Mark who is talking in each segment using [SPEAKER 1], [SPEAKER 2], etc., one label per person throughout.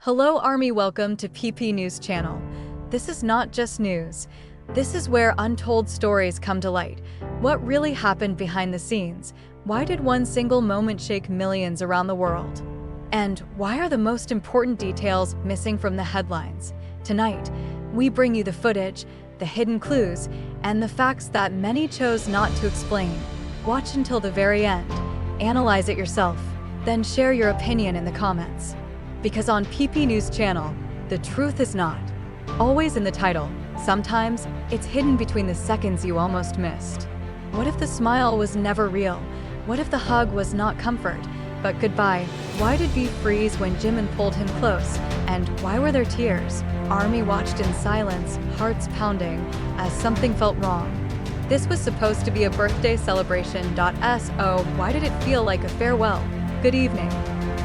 [SPEAKER 1] Hello Army, welcome to P-News channel. This is not just news. This is where untold stories come to light. What really happened behind the scenes? Why did one single moment shake millions around the world? And why are the most important details missing from the headlines? Tonight, we bring you the footage, the hidden clues, and the facts that many chose not to explain. Watch until the very end. Analyze it yourself, then share your opinion in the comments. Because on P-News channel, the truth is not always in the title. Sometimes it's hidden between the seconds you almost missed. What if the smile was never real? What if the hug was not comfort, but goodbye? Why did V freeze when Jimin pulled him close? And why were there tears? Army watched in silence, hearts pounding, as something felt wrong. This was supposed to be a birthday celebration. So why did it feel like a farewell? Good evening.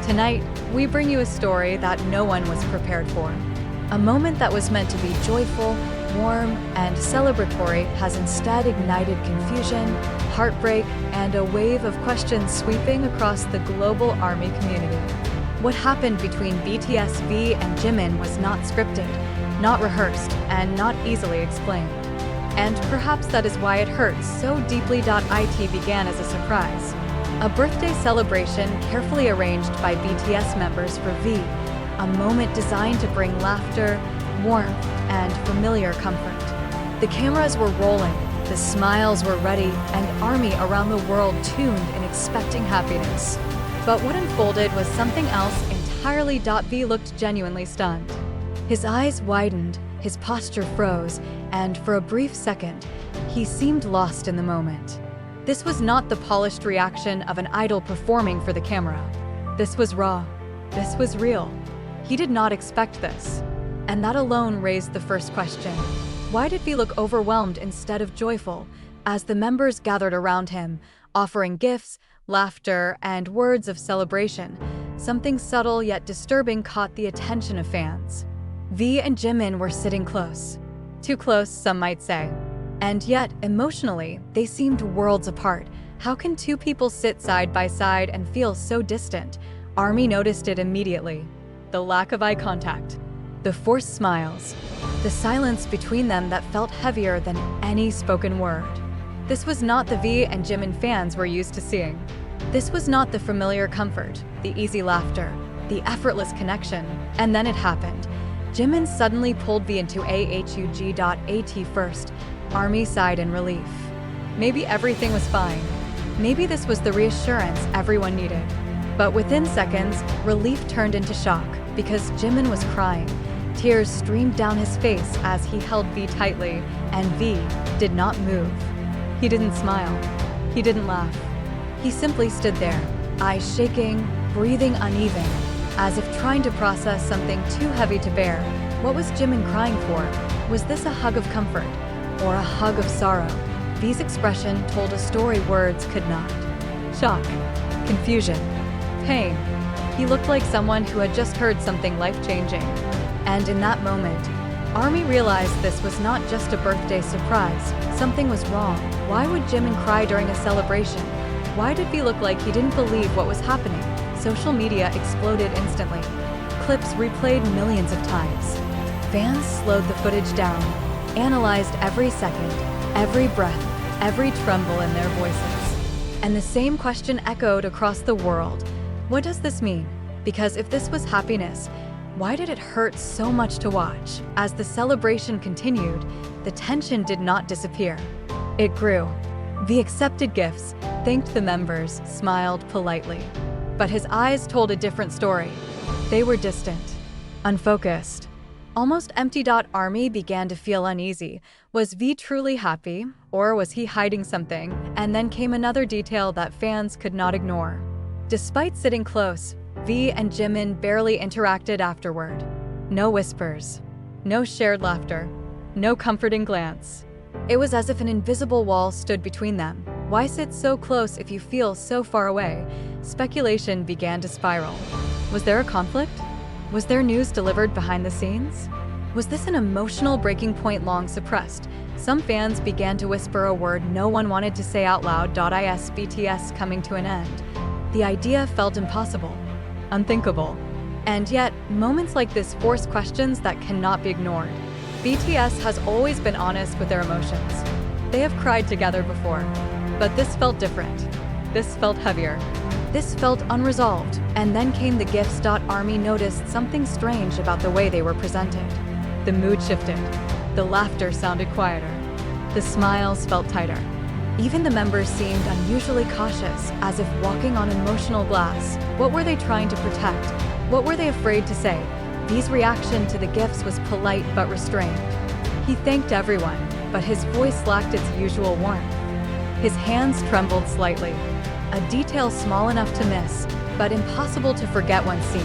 [SPEAKER 1] Tonight, we bring you a story that no one was prepared for. A moment that was meant to be joyful, warm, and celebratory has instead ignited confusion, heartbreak, and a wave of questions sweeping across the global Army community. What happened between BTS V and Jimin was not scripted, not rehearsed, and not easily explained. And perhaps that is why it hurts so deeply. It began as a surprise. A birthday celebration carefully arranged by BTS members for V, a moment designed to bring laughter, warmth, and familiar comfort. The cameras were rolling, the smiles were ready, and Army around the world tuned in expecting happiness. But what unfolded was something else entirely. V looked genuinely stunned. His eyes widened, his posture froze, and for a brief second, he seemed lost in the moment. This was not the polished reaction of an idol performing for the camera. This was raw. This was real. He did not expect this. And that alone raised the first question. Why did V look overwhelmed instead of joyful as the members gathered around him, offering gifts, laughter, and words of celebration? Something subtle yet disturbing caught the attention of fans. V and Jimin were sitting close. Too close, some might say. And yet, emotionally, they seemed worlds apart. How can two people sit side by side and feel so distant? Army noticed it immediately. The lack of eye contact, the forced smiles, the silence between them that felt heavier than any spoken word. This was not the V and Jimin fans were used to seeing. This was not the familiar comfort, the easy laughter, the effortless connection. And then it happened. Jimin suddenly pulled V into AHUG.AT first. Army sighed in relief. Maybe everything was fine. Maybe this was the reassurance everyone needed. But within seconds, relief turned into shock because Jimin was crying. Tears streamed down his face as he held V tightly, and V did not move. He didn't smile. He didn't laugh. He simply stood there, eyes shaking, breathing uneven, as if trying to process something too heavy to bear. What was Jimin crying for? Was this a hug of comfort? Or a hug of sorrow? V's expression told a story words could not. Shock, confusion, pain. He looked like someone who had just heard something life-changing. And in that moment, Army realized this was not just a birthday surprise. Something was wrong. Why would Jimin cry during a celebration? Why did V look like he didn't believe what was happening? Social media exploded instantly. Clips replayed millions of times. Fans slowed the footage down, analyzed every second, every breath, every tremble in their voices. And the same question echoed across the world. What does this mean? Because if this was happiness, why did it hurt so much to watch? As the celebration continued, the tension did not disappear. It grew. V accepted gifts, thanked the members, smiled politely. But his eyes told a different story. They were distant, unfocused, almost empty. Army began to feel uneasy. Was V truly happy, or was he hiding something? And then came another detail that fans could not ignore. Despite sitting close, V and Jimin barely interacted afterward. No whispers, no shared laughter, no comforting glance. It was as if an invisible wall stood between them. Why sit so close if you feel so far away? Speculation began to spiral. Was there a conflict? Was there news delivered behind the scenes? Was this an emotional breaking point long suppressed? Some fans began to whisper a word no one wanted to say out loud. BTS coming to an end. The idea felt impossible, unthinkable. And yet, moments like this force questions that cannot be ignored. BTS has always been honest with their emotions. They have cried together before, but this felt different. This felt heavier. This felt unresolved. And then came the gifts. ARMY noticed something strange about the way they were presented. The mood shifted. The laughter sounded quieter. The smiles felt tighter. Even the members seemed unusually cautious, as if walking on emotional glass. What were they trying to protect? What were they afraid to say? V's reaction to the gifts was polite but restrained. He thanked everyone, but his voice lacked its usual warmth. His hands trembled slightly, a detail small enough to miss, but impossible to forget when seen.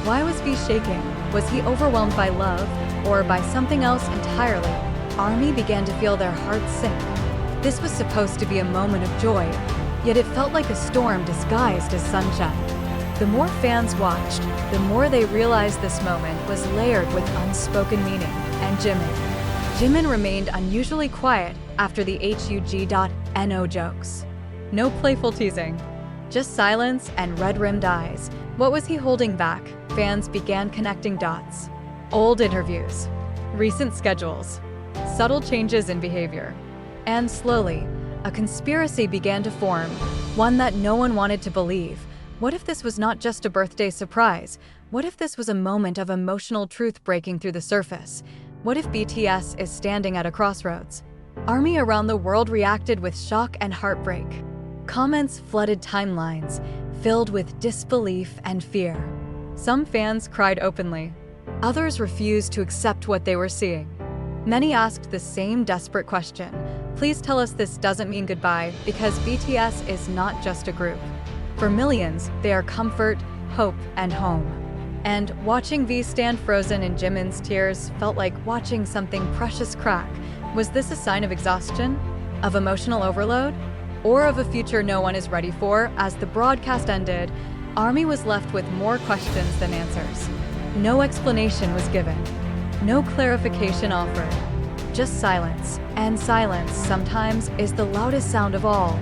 [SPEAKER 1] Why was V shaking? Was he overwhelmed by love, or by something else entirely? ARMY began to feel their hearts sink. This was supposed to be a moment of joy, yet it felt like a storm disguised as sunshine. The more fans watched, the more they realized this moment was layered with unspoken meaning. And Jimin remained unusually quiet after the HUG.NO jokes. No playful teasing, just silence and red-rimmed eyes. What was he holding back? Fans began connecting dots. Old interviews, recent schedules, subtle changes in behavior. And slowly, a conspiracy began to form, one that no one wanted to believe. What if this was not just a birthday surprise? What if this was a moment of emotional truth breaking through the surface? What if BTS is standing at a crossroads? ARMY around the world reacted with shock and heartbreak. Comments flooded timelines, filled with disbelief and fear. Some fans cried openly. Others refused to accept what they were seeing. Many asked the same desperate question. Please tell us this doesn't mean goodbye, because BTS is not just a group. For millions, they are comfort, hope, and home. And watching V stand frozen in Jimin's tears felt like watching something precious crack. Was this a sign of exhaustion? Of emotional overload? Or of a future no one is ready for? As the broadcast ended, ARMY was left with more questions than answers. No explanation was given. No clarification offered. Just silence. And silence sometimes is the loudest sound of all.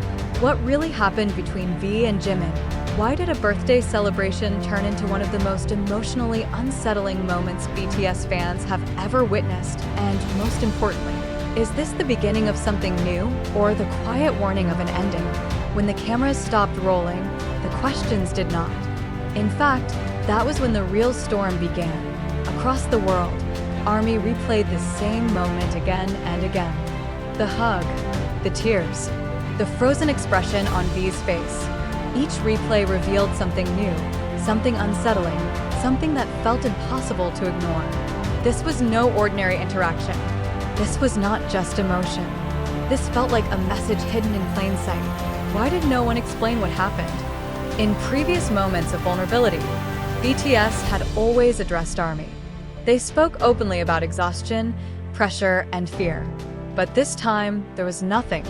[SPEAKER 1] What really happened between V and Jimin? Why did a birthday celebration turn into one of the most emotionally unsettling moments BTS fans have ever witnessed? And most importantly, is this the beginning of something new, or the quiet warning of an ending? When the cameras stopped rolling, the questions did not. In fact, that was when the real storm began. Across the world, ARMY replayed the same moment again and again. The hug, the tears, the frozen expression on V's face. Each replay revealed something new, something unsettling, something that felt impossible to ignore. This was no ordinary interaction. This was not just emotion. This felt like a message hidden in plain sight. Why did no one explain what happened? In previous moments of vulnerability, BTS had always addressed ARMY. They spoke openly about exhaustion, pressure, and fear. But this time, there was nothing.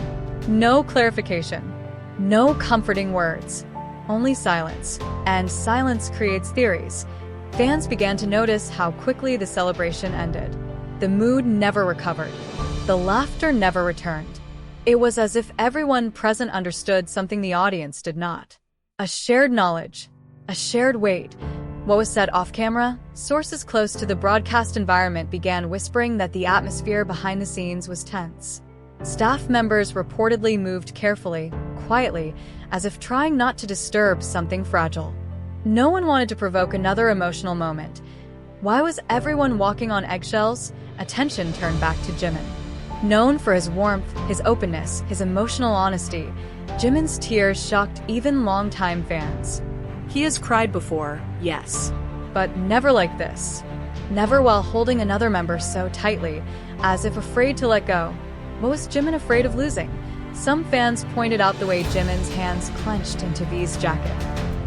[SPEAKER 1] No clarification. No comforting words. Only silence. And silence creates theories. Fans began to notice how quickly the celebration ended. The mood never recovered. The laughter never returned. It was as if everyone present understood something the audience did not. A shared knowledge. A shared weight. What was said off-camera? Sources close to the broadcast environment began whispering that the atmosphere behind the scenes was tense. Staff members reportedly moved carefully, quietly, as if trying not to disturb something fragile. No one wanted to provoke another emotional moment. Why was everyone walking on eggshells? Attention turned back to Jimin. Known for his warmth, his openness, his emotional honesty, Jimin's tears shocked even longtime fans. He has cried before, yes, but never like this. Never while holding another member so tightly, as if afraid to let go. What was Jimin afraid of losing? Some fans pointed out the way Jimin's hands clenched into V's jacket.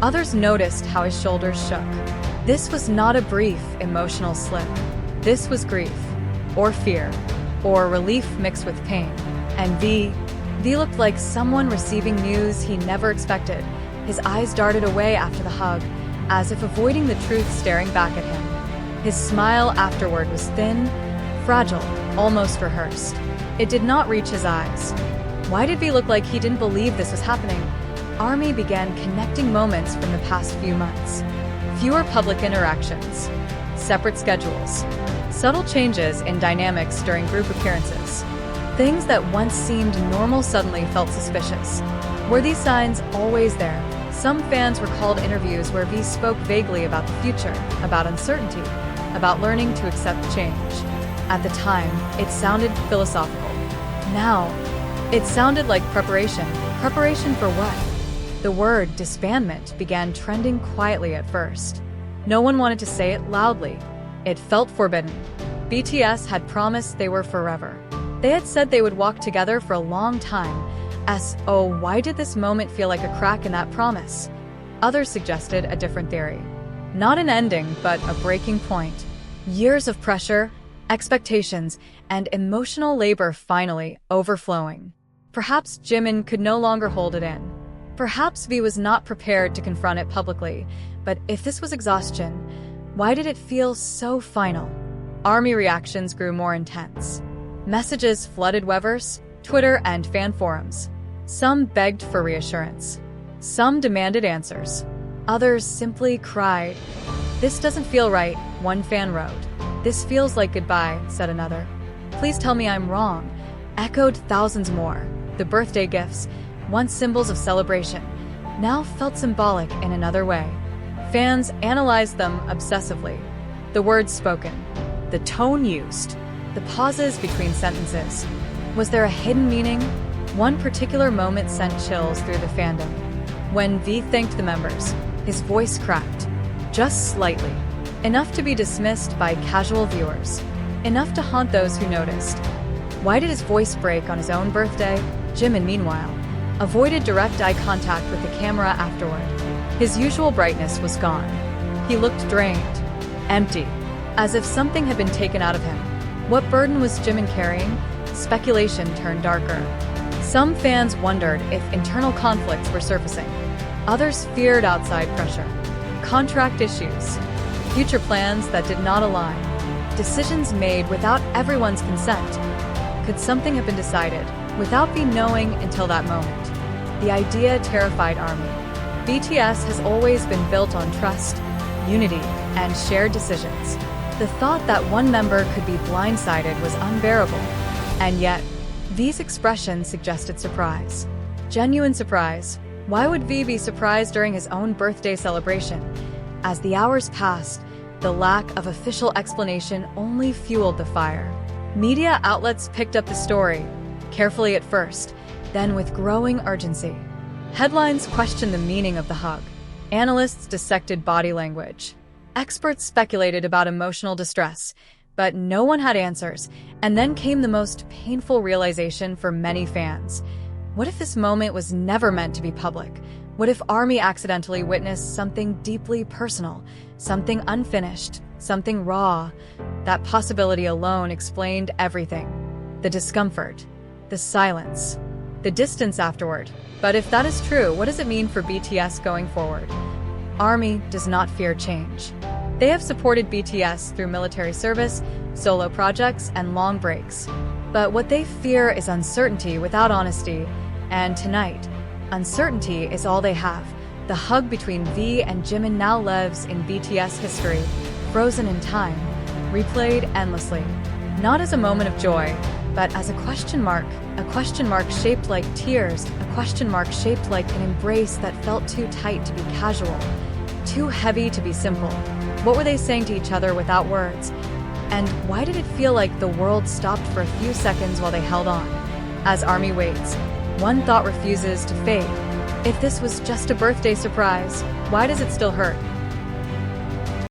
[SPEAKER 1] Others noticed how his shoulders shook. This was not a brief, emotional slip. This was grief, or fear, or relief mixed with pain. And V looked like someone receiving news he never expected. His eyes darted away after the hug, as if avoiding the truth staring back at him. His smile afterward was thin, fragile, almost rehearsed. It did not reach his eyes. Why did V look like he didn't believe this was happening? ARMY began connecting moments from the past few months. Fewer public interactions, separate schedules, subtle changes in dynamics during group appearances. Things that once seemed normal suddenly felt suspicious. Were these signs always there? Some fans recalled interviews where V spoke vaguely about the future, about uncertainty, about learning to accept change. At the time, it sounded philosophical. Now, it sounded like preparation. Preparation for what? The word disbandment began trending quietly at first. No one wanted to say it loudly. It felt forbidden. BTS had promised they were forever. They had said they would walk together for a long time. Why did this moment feel like a crack in that promise? Others suggested a different theory. Not an ending, but a breaking point. Years of pressure, expectations, and emotional labor finally overflowing. Perhaps Jimin could no longer hold it in. Perhaps V was not prepared to confront it publicly. But if this was exhaustion, why did it feel so final? ARMY reactions grew more intense. Messages flooded Weverse, Twitter, and fan forums. Some begged for reassurance. Some demanded answers. Others simply cried. "This doesn't feel right," one fan wrote. "This feels like goodbye," said another. "Please tell me I'm wrong," echoed thousands more. The birthday gifts, once symbols of celebration, now felt symbolic in another way. Fans analyzed them obsessively. The words spoken, the tone used, the pauses between sentences. Was there a hidden meaning? One particular moment sent chills through the fandom. When V thanked the members, his voice cracked, just slightly. Enough to be dismissed by casual viewers. Enough to haunt those who noticed. Why did his voice break on his own birthday? Jimin, meanwhile, avoided direct eye contact with the camera afterward. His usual brightness was gone. He looked drained, empty, as if something had been taken out of him. What burden was Jimin carrying? Speculation turned darker. Some fans wondered if internal conflicts were surfacing. Others feared outside pressure. Contract issues. Future plans that did not align. Decisions made without everyone's consent. Could something have been decided without V knowing until that moment? The idea terrified ARMY. BTS has always been built on trust, unity, and shared decisions. The thought that one member could be blindsided was unbearable. And yet, V's expression suggested surprise. Genuine surprise. Why would V be surprised during his own birthday celebration? As the hours passed, the lack of official explanation only fueled the fire. Media outlets picked up the story, carefully at first, then with growing urgency. Headlines questioned the meaning of the hug. Analysts dissected body language. Experts speculated about emotional distress, but no one had answers. And then came the most painful realization for many fans. What if this moment was never meant to be public? What if ARMY accidentally witnessed something deeply personal, something unfinished, something raw? That possibility alone explained everything. The discomfort, the silence, the distance afterward. But if that is true, what does it mean for BTS going forward? ARMY does not fear change. They have supported BTS through military service, solo projects, and long breaks. But what they fear is uncertainty without honesty. And tonight, uncertainty is all they have. The hug between V and Jimin now lives in BTS history, frozen in time, replayed endlessly. Not as a moment of joy, but as a question mark shaped like tears, a question mark shaped like an embrace that felt too tight to be casual, too heavy to be simple. What were they saying to each other without words? And why did it feel like the world stopped for a few seconds while they held on? As ARMY waits, one thought refuses to fade. If this was just a birthday surprise, why does it still hurt?